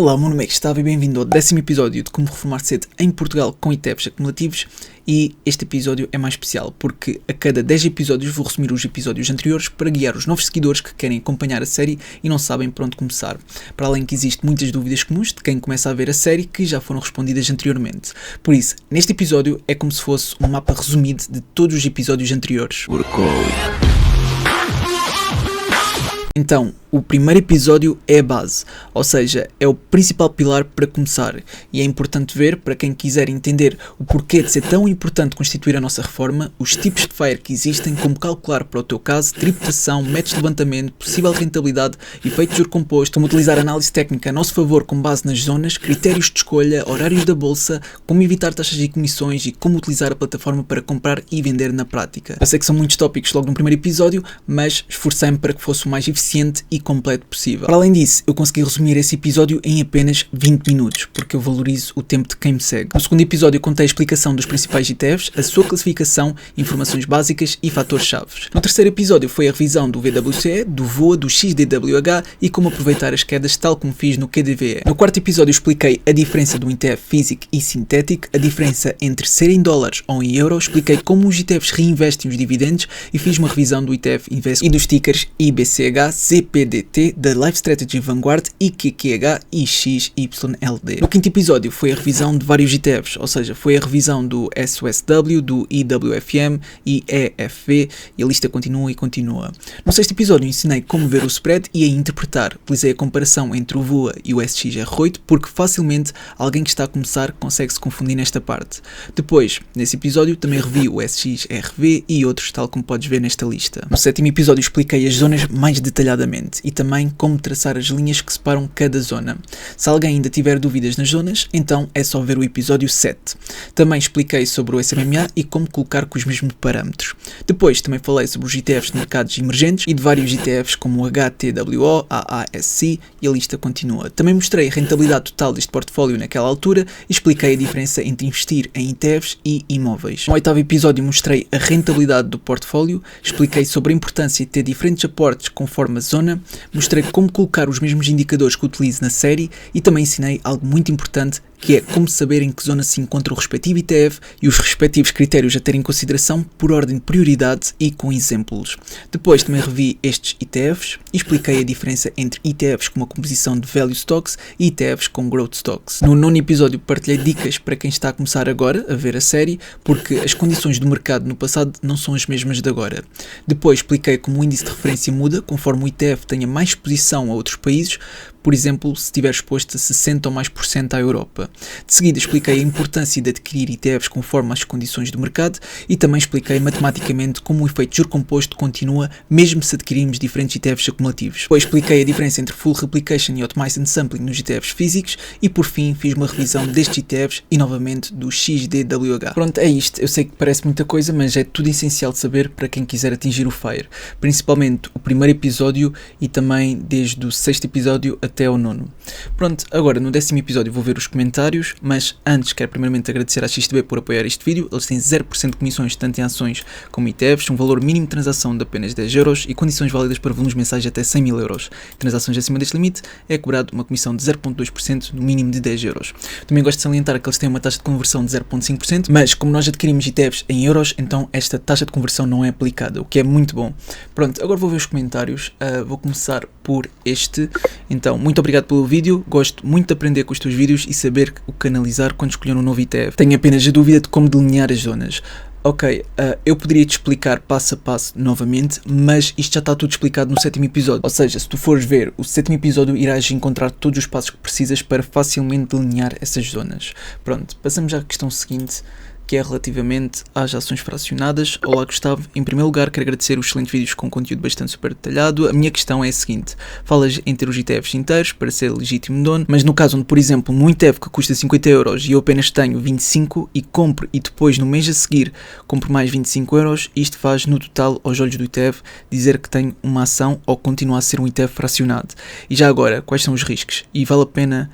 Olá, meu nome é Gustavo e bem-vindo ao 10º episódio de Como Reformar Cedo em Portugal com ETFs acumulativos. E este episódio é mais especial porque a cada 10 episódios vou resumir os episódios anteriores para guiar os novos seguidores que querem acompanhar a série e não sabem por onde começar. Para além que existem muitas dúvidas comuns de quem começa a ver a série que já foram respondidas anteriormente. Por isso, neste episódio é como se fosse um mapa resumido de todos os episódios anteriores. Então, o primeiro episódio é a base, ou seja, é o principal pilar para começar, e é importante ver, para quem quiser entender o porquê de ser tão importante constituir a nossa reforma, os tipos de FIRE que existem, como calcular para o teu caso, tributação, métodos de levantamento, possível rentabilidade, efeito de juro composto, como utilizar análise técnica a nosso favor com base nas zonas, critérios de escolha, horários da bolsa, como evitar taxas e comissões e como utilizar a plataforma para comprar e vender na prática. Eu sei que são muitos tópicos logo no primeiro episódio, mas esforcei-me para que fosse o mais eficiente e completo possível. Para além disso, eu consegui resumir esse episódio em apenas 20 minutos, porque eu valorizo o tempo de quem me segue. No segundo episódio contei a explicação dos principais ETFs, a sua classificação, informações básicas e fatores-chave. No terceiro episódio foi a revisão do VWCE, do VOA, do XDWH e como aproveitar as quedas tal como fiz no QDVE. No quarto episódio expliquei a diferença do ETF físico e sintético, a diferença entre ser em dólares ou em euros, expliquei como os ETFs reinvestem os dividendos e fiz uma revisão do ETF Invest e dos tickers IBCH, CPDT, da Life Strategy Vanguard, IQQH e XYLD. No quinto episódio foi a revisão de vários ETFs, ou seja, foi a revisão do SUSW, do IWFM e EFV e a lista continua e continua. No sexto episódio ensinei como ver o spread e a interpretar. Utilizei a comparação entre o VOA e o SXR8 porque facilmente alguém que está a começar consegue se confundir nesta parte. Depois, nesse episódio, também revi o SXRV e outros tal como podes ver nesta lista. No sétimo episódio expliquei as zonas mais detalhadamente e também como traçar as linhas que separam cada zona. Se alguém ainda tiver dúvidas nas zonas, então é só ver o episódio 7. Também expliquei sobre o SMMA e como colocar com os mesmos parâmetros. Depois também falei sobre os ETFs de mercados emergentes e de vários ETFs como o HTWO, AASC e a lista continua. Também mostrei a rentabilidade total deste portfólio naquela altura e expliquei a diferença entre investir em ETFs e imóveis. No oitavo episódio mostrei a rentabilidade do portfólio, expliquei sobre a importância de ter diferentes aportes conforme a zona, mostrei como colocar os mesmos indicadores que utilizo na série e também ensinei algo muito importante que é como saber em que zona se encontra o respectivo ETF e os respectivos critérios a ter em consideração por ordem de prioridade e com exemplos. Depois também revi estes ETFs e expliquei a diferença entre ETFs com uma composição de Value Stocks e ETFs com Growth Stocks. No nono episódio partilhei dicas para quem está a começar agora a ver a série, porque as condições do mercado no passado não são as mesmas de agora. Depois expliquei como o índice de referência muda conforme o ETF tenha mais exposição a outros países, por exemplo, se estiver exposto a 60% ou mais à Europa. De seguida expliquei a importância de adquirir ETFs conforme as condições do mercado e também expliquei matematicamente como o efeito de juro composto continua mesmo se adquirirmos diferentes ETFs acumulativos. Depois expliquei a diferença entre Full Replication e Optimized Sampling nos ETFs físicos e por fim fiz uma revisão destes ETFs e novamente do XDWH. Pronto, é isto. Eu sei que parece muita coisa, mas é tudo essencial de saber para quem quiser atingir o FIRE. Principalmente o primeiro episódio e também desde o sexto episódio até ao nono. Pronto, agora no 10º episódio vou ver os comentários, mas antes quero primeiramente agradecer à XTB por apoiar este vídeo. Eles têm 0% de comissões tanto em ações como ETFs, um valor mínimo de transação de apenas 10 euros e condições válidas para volumes mensais até 100 mil euros. Transações acima deste limite é cobrado uma comissão de 0,2% no mínimo de 10 euros. Também gosto de salientar que eles têm uma taxa de conversão de 0,5%, mas como nós adquirimos ETFs em euros, então esta taxa de conversão não é aplicada, o que é muito bom. Pronto, agora vou ver os comentários. Vou começar por este. Então, muito obrigado pelo vídeo, gosto muito de aprender com os teus vídeos e saber o que analisar quando escolher um novo ETF. Tenho apenas a dúvida de como delinear as zonas. Ok, eu poderia te explicar passo a passo novamente, mas isto já está tudo explicado no 7º episódio. Ou seja, se tu fores ver o 7º episódio, irás encontrar todos os passos que precisas para facilmente delinear essas zonas. Pronto, passamos à questão seguinte, que é relativamente às ações fracionadas. Olá Gustavo, em primeiro lugar quero agradecer os excelentes vídeos com conteúdo bastante super detalhado. A minha questão é a seguinte: falas em ter os ETFs inteiros para ser legítimo dono, mas no caso onde, por exemplo, num ETF que custa 50 euros e eu apenas tenho 25 e compro e depois no mês a seguir compro mais 25 euros, isto faz no total aos olhos do ETF dizer que tenho uma ação ou continua a ser um ETF fracionado. E já agora, quais são os riscos? E vale a pena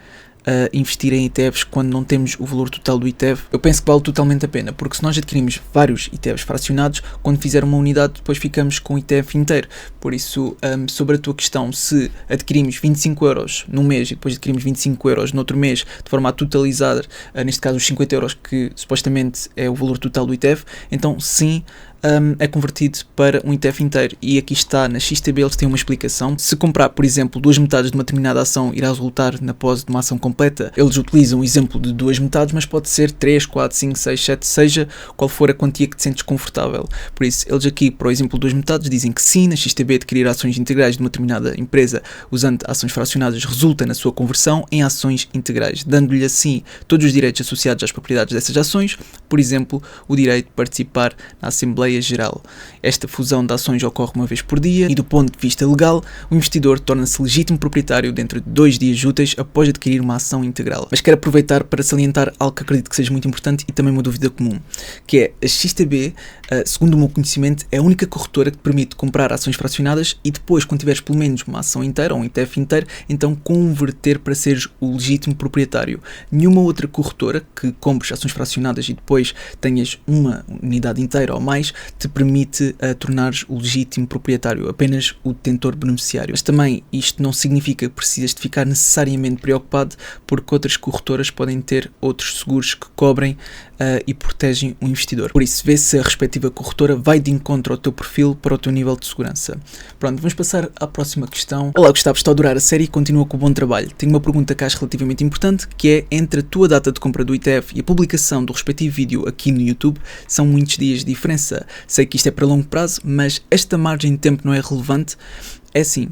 investir em ETFs quando não temos o valor total do ETF? Eu penso que vale totalmente a pena, porque se nós adquirimos vários ETFs fracionados, quando fizer uma unidade, depois ficamos com o ETF inteiro. Por isso, sobre a tua questão, se adquirimos 25 euros num mês e depois adquirimos 25 euros no outro mês, de forma a totalizar, neste caso, os 50 euros que supostamente é o valor total do ETF, então sim, é convertido para um ETF inteiro. E aqui está, na XTB eles têm uma explicação. Se comprar, por exemplo, duas metades de uma determinada ação, irá resultar na pose de uma ação completa. Eles utilizam o exemplo de duas metades, mas pode ser 3, 4, 5, 6, 7, seja qual for a quantia que te sentes confortável. Por isso, eles aqui, para o exemplo de duas metades, dizem que sim, na XTB adquirir ações integrais de uma determinada empresa usando ações fracionadas resulta na sua conversão em ações integrais, dando-lhe assim todos os direitos associados às propriedades dessas ações, por exemplo, o direito de participar na Assembleia Geral. Esta fusão de ações ocorre uma vez por dia e, do ponto de vista legal, o investidor torna-se legítimo proprietário dentro de 2 dias úteis após adquirir uma ação integral. Mas quero aproveitar para salientar algo que acredito que seja muito importante e também uma dúvida comum, que é a XTB, segundo o meu conhecimento, é a única corretora que te permite comprar ações fracionadas e depois, quando tiveres pelo menos uma ação inteira ou um ETF inteiro, então converter para seres o legítimo proprietário. Nenhuma outra corretora que compres ações fracionadas e depois tenhas uma unidade inteira ou mais te permite tornares o legítimo proprietário, apenas o detentor beneficiário. Mas também isto não significa que precisas de ficar necessariamente preocupado, porque outras corretoras podem ter outros seguros que cobrem e protegem o investidor. Por isso, vê se a respectiva corretora vai de encontro ao teu perfil para o teu nível de segurança. Pronto, vamos passar à próxima questão. Olá, Gustavo, estou a adorar a série e continua com o bom trabalho. Tenho uma pergunta que acho relativamente importante, que é: entre a tua data de compra do ETF e a publicação do respectivo vídeo aqui no YouTube, são muitos dias de diferença. Sei que isto é para longo prazo, mas esta margem de tempo não é relevante? É assim,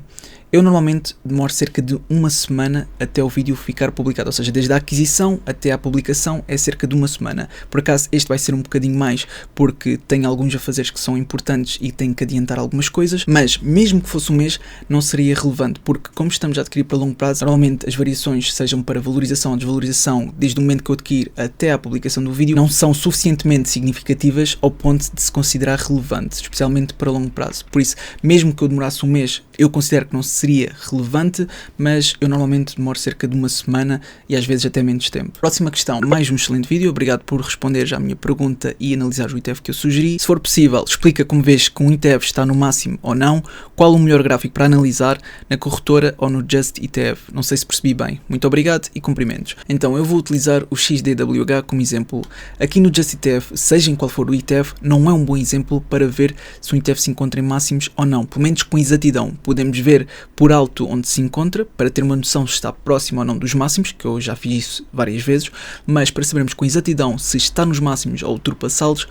eu normalmente demoro cerca de uma semana até o vídeo ficar publicado, ou seja, desde a aquisição até à publicação é cerca de uma semana. Por acaso este vai ser um bocadinho mais, porque tenho alguns afazeres que são importantes e tenho que adiantar algumas coisas, mas mesmo que fosse um mês não seria relevante, porque como estamos a adquirir para longo prazo, normalmente as variações, sejam para valorização ou desvalorização, desde o momento que eu adquiro até à publicação do vídeo, não são suficientemente significativas ao ponto de se considerar relevante, especialmente para longo prazo. Por isso, mesmo que eu demorasse um mês, eu considero que não seria relevante, mas eu normalmente demoro cerca de uma semana e às vezes até menos tempo. Próxima questão, mais um excelente vídeo, obrigado por responder já à minha pergunta e analisar o ETF que eu sugeri. Se for possível, explica como vês que um ETF está no máximo ou não, qual o melhor gráfico para analisar, na corretora ou no Just ETF. Não sei se percebi bem. Muito obrigado e cumprimentos. Então eu vou utilizar o XDWH como exemplo. Aqui no Just ETF, seja em qual for o ETF, não é um bom exemplo para ver se um ETF se encontra em máximos ou não, pelo menos com exatidão. Podemos ver por alto onde se encontra, para ter uma noção se está próximo ou não dos máximos, que eu já fiz isso várias vezes, mas para sabermos com exatidão se está nos máximos ou ultrapassá-los,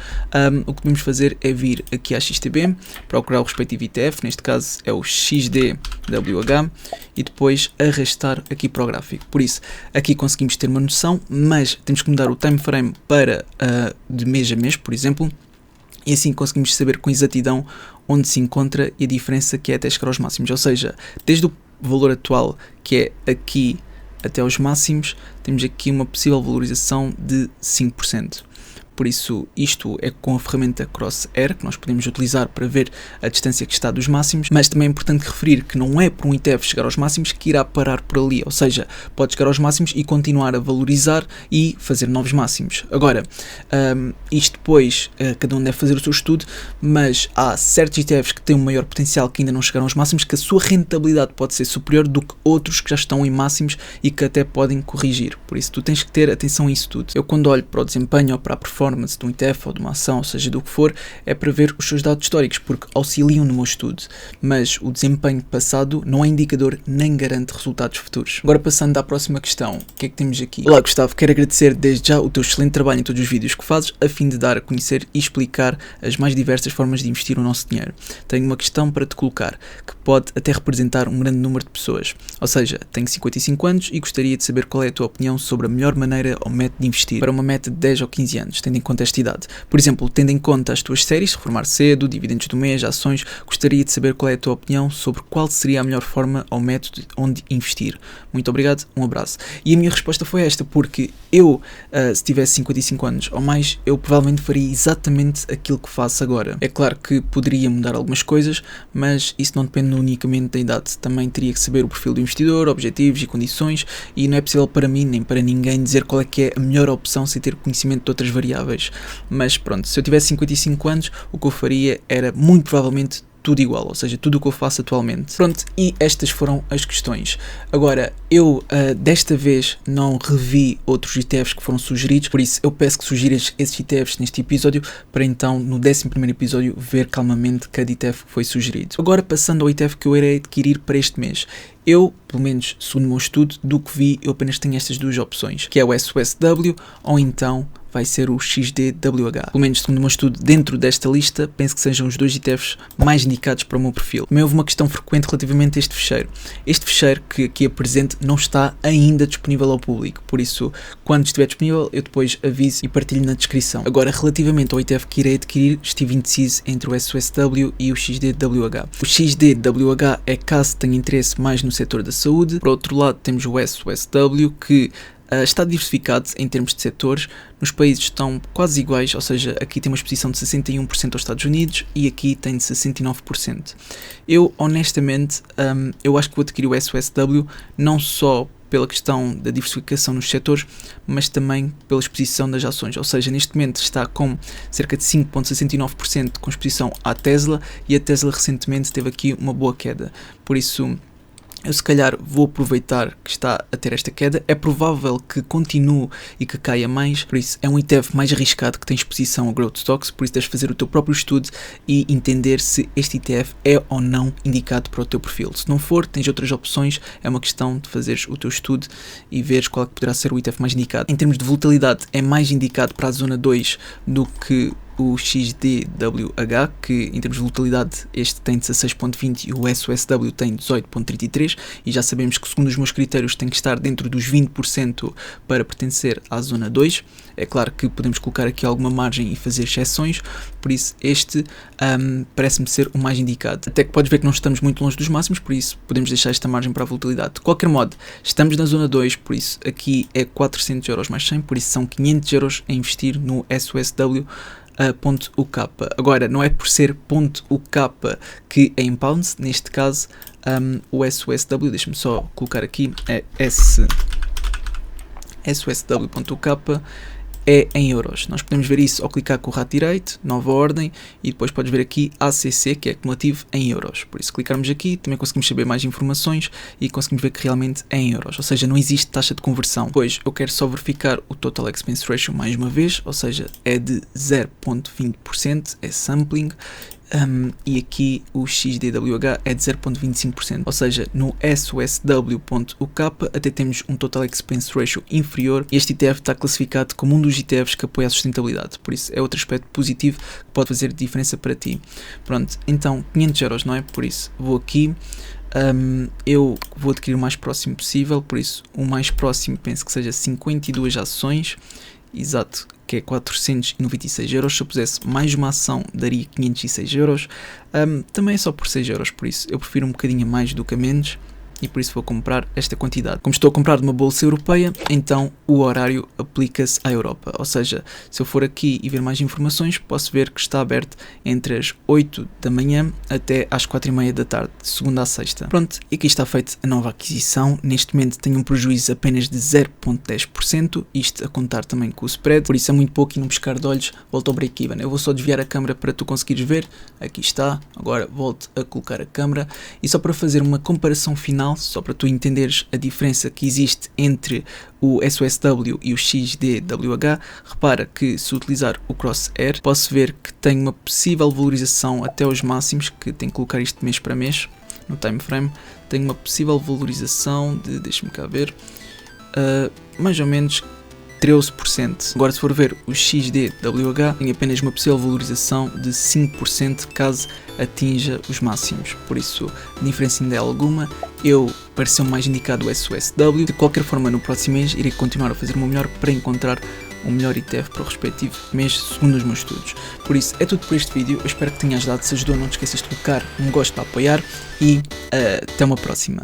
o que podemos fazer é vir aqui à XTB, procurar o respectivo ETF, neste caso é o XDWH, e depois arrastar aqui para o gráfico. Por isso, aqui conseguimos ter uma noção, mas temos que mudar o time frame para de mês a mês, por exemplo, e assim conseguimos saber com exatidão onde se encontra e a diferença que é até chegar aos máximos. Ou seja, desde o valor atual, que é aqui até aos máximos, temos aqui uma possível valorização de 5%. Por isso, isto é com a ferramenta Crosshair, que nós podemos utilizar para ver a distância que está dos máximos, mas também é importante referir que não é por um ETF chegar aos máximos que irá parar por ali, ou seja, pode chegar aos máximos e continuar a valorizar e fazer novos máximos. Agora, isto depois, cada um deve fazer o seu estudo, mas há certos ETFs que têm um maior potencial que ainda não chegaram aos máximos, que a sua rentabilidade pode ser superior do que outros que já estão em máximos e que até podem corrigir. Por isso, tu tens que ter atenção a isso tudo. Eu, quando olho para o desempenho ou para a performance de um ETF ou de uma ação, ou seja, do que for, é para ver os seus dados históricos, porque auxiliam no meu estudo, mas o desempenho passado não é indicador nem garante resultados futuros. Agora, passando à próxima questão, o que é que temos aqui? Olá, Gustavo, quero agradecer desde já o teu excelente trabalho em todos os vídeos que fazes, a fim de dar a conhecer e explicar as mais diversas formas de investir o nosso dinheiro. Tenho uma questão para te colocar, que pode até representar um grande número de pessoas, ou seja, tenho 55 anos e gostaria de saber qual é a tua opinião sobre a melhor maneira ou método de investir para uma meta de 10 ou 15 anos, tendo tendo em conta esta idade. Por exemplo, tendo em conta as tuas séries, reformar cedo, dividendos do mês, ações, gostaria de saber qual é a tua opinião sobre qual seria a melhor forma ou método onde investir. Muito obrigado, um abraço. E a minha resposta foi esta, porque eu, se tivesse 55 anos ou mais, eu provavelmente faria exatamente aquilo que faço agora. É claro que poderia mudar algumas coisas, mas isso não depende unicamente da idade. Também teria que saber o perfil do investidor, objetivos e condições, e não é possível para mim nem para ninguém dizer qual é que é a melhor opção sem ter conhecimento de outras variáveis. Mas pronto, se eu tivesse 55 anos, o que eu faria era muito provavelmente tudo igual, ou seja, tudo o que eu faço atualmente. Pronto, e estas foram as questões. Agora, eu desta vez não revi outros ETFs que foram sugeridos, por isso eu peço que sugiras esses ETFs neste episódio, para então no 11º episódio ver calmamente cada ETF que foi sugerido. Agora passando ao ETF que eu irei adquirir para este mês. Eu, pelo menos segundo o meu estudo, do que vi, eu apenas tenho estas duas opções, que é o SUSW ou então vai ser o XDWH. Pelo menos segundo o meu estudo, dentro desta lista, penso que sejam os dois ETFs mais indicados para o meu perfil. Também houve uma questão frequente relativamente a este fecheiro. Este fecheiro que aqui apresento não está ainda disponível ao público, por isso, quando estiver disponível, eu depois aviso e partilho na descrição. Agora, relativamente ao ETF que irei adquirir, estive indeciso entre o SUSW e o XDWH. O XDWH é caso tenha interesse mais no setor da saúde. Por outro lado, temos o SUSW, que está diversificado em termos de setores. Nos países estão quase iguais, ou seja, aqui tem uma exposição de 61% aos Estados Unidos e aqui tem de 69%. Eu, honestamente, eu acho que vou adquirir o SUSW não só pela questão da diversificação nos setores, mas também pela exposição das ações, ou seja, neste momento está com cerca de 5,69% com exposição à Tesla, e a Tesla recentemente teve aqui uma boa queda, por isso eu se calhar vou aproveitar que está a ter esta queda. É provável que continue e que caia mais, por isso é um ETF mais arriscado que tem exposição a growth stocks, por isso deves fazer o teu próprio estudo e entender se este ETF é ou não indicado para o teu perfil. Se não for, tens outras opções, é uma questão de fazeres o teu estudo e veres qual é que poderá ser o ETF mais indicado. Em termos de volatilidade, é mais indicado para a zona 2 do que o XDWH, que em termos de volatilidade este tem 16.20 e o SUSW tem 18.33, e já sabemos que segundo os meus critérios tem que estar dentro dos 20% para pertencer à zona 2. É claro que podemos colocar aqui alguma margem e fazer exceções, por isso este parece-me ser o mais indicado. Até que podes ver que não estamos muito longe dos máximos, por isso podemos deixar esta margem para a volatilidade. De qualquer modo, estamos na zona 2, por isso aqui é 400 euros mais 100, por isso são 500 euros a investir no SUSW. .UK. Agora, não é por ser .UK que é em pounds, neste caso o SUSW, deixa-me só colocar aqui, é SUSW.UK, é em euros. Nós podemos ver isso ao clicar com o rato direito, nova ordem, e depois podes ver aqui ACC, que é acumulativo em euros. Por isso, clicarmos aqui, também conseguimos saber mais informações e conseguimos ver que realmente é em euros, ou seja, não existe taxa de conversão. Depois, eu quero só verificar o Total Expense Ratio mais uma vez, ou seja, é de 0.20%, é sampling. E aqui o XDWH é de 0.25%, ou seja, no SUSW.UK até temos um Total Expense Ratio inferior, e este ETF está classificado como um dos ETFs que apoia a sustentabilidade, por isso é outro aspecto positivo que pode fazer diferença para ti. Pronto, então 500 euros, não é? Por isso vou aqui, eu vou adquirir o mais próximo possível, por isso o mais próximo penso que seja 52 ações, exato, que é 496 euros. Se eu pusesse mais uma ação, daria 506 euros. Também é só por 6 euros, por isso eu prefiro um bocadinho mais do que a menos, e por isso vou comprar esta quantidade. Como estou a comprar de uma bolsa europeia, então o horário aplica-se à Europa, ou seja, se eu for aqui e ver mais informações, posso ver que está aberto entre as 8 da manhã até às 4:30 da tarde, de segunda a sexta. Pronto, e aqui está feita a nova aquisição. Neste momento tenho um prejuízo apenas de 0.10%, isto a contar também com o spread, por isso é muito pouco e não pescar de olhos, volto ao break-even. Eu vou só desviar a câmera para tu conseguires ver, aqui está, agora volto a colocar a câmera, e só para fazer uma comparação final, só para tu entenderes a diferença que existe entre o SUSW e o XDWH, repara que se utilizar o Crosshair, posso ver que tem uma possível valorização até aos máximos, que tenho que colocar isto mês para mês, no time frame, tem uma possível valorização de, deixa-me cá ver, mais ou menos 13%. Agora, se for ver o XDWH, tem apenas uma possível valorização de 5% caso atinja os máximos. Por isso, a diferença ainda é alguma. Pareceu mais indicado o SUSW. De qualquer forma, no próximo mês irei continuar a fazer o meu melhor para encontrar o melhor ETF para o respectivo mês, segundo os meus estudos. Por isso, é tudo por este vídeo. Eu espero que tenha ajudado. Se ajudou, não te esqueças de colocar um gosto para apoiar e até uma próxima.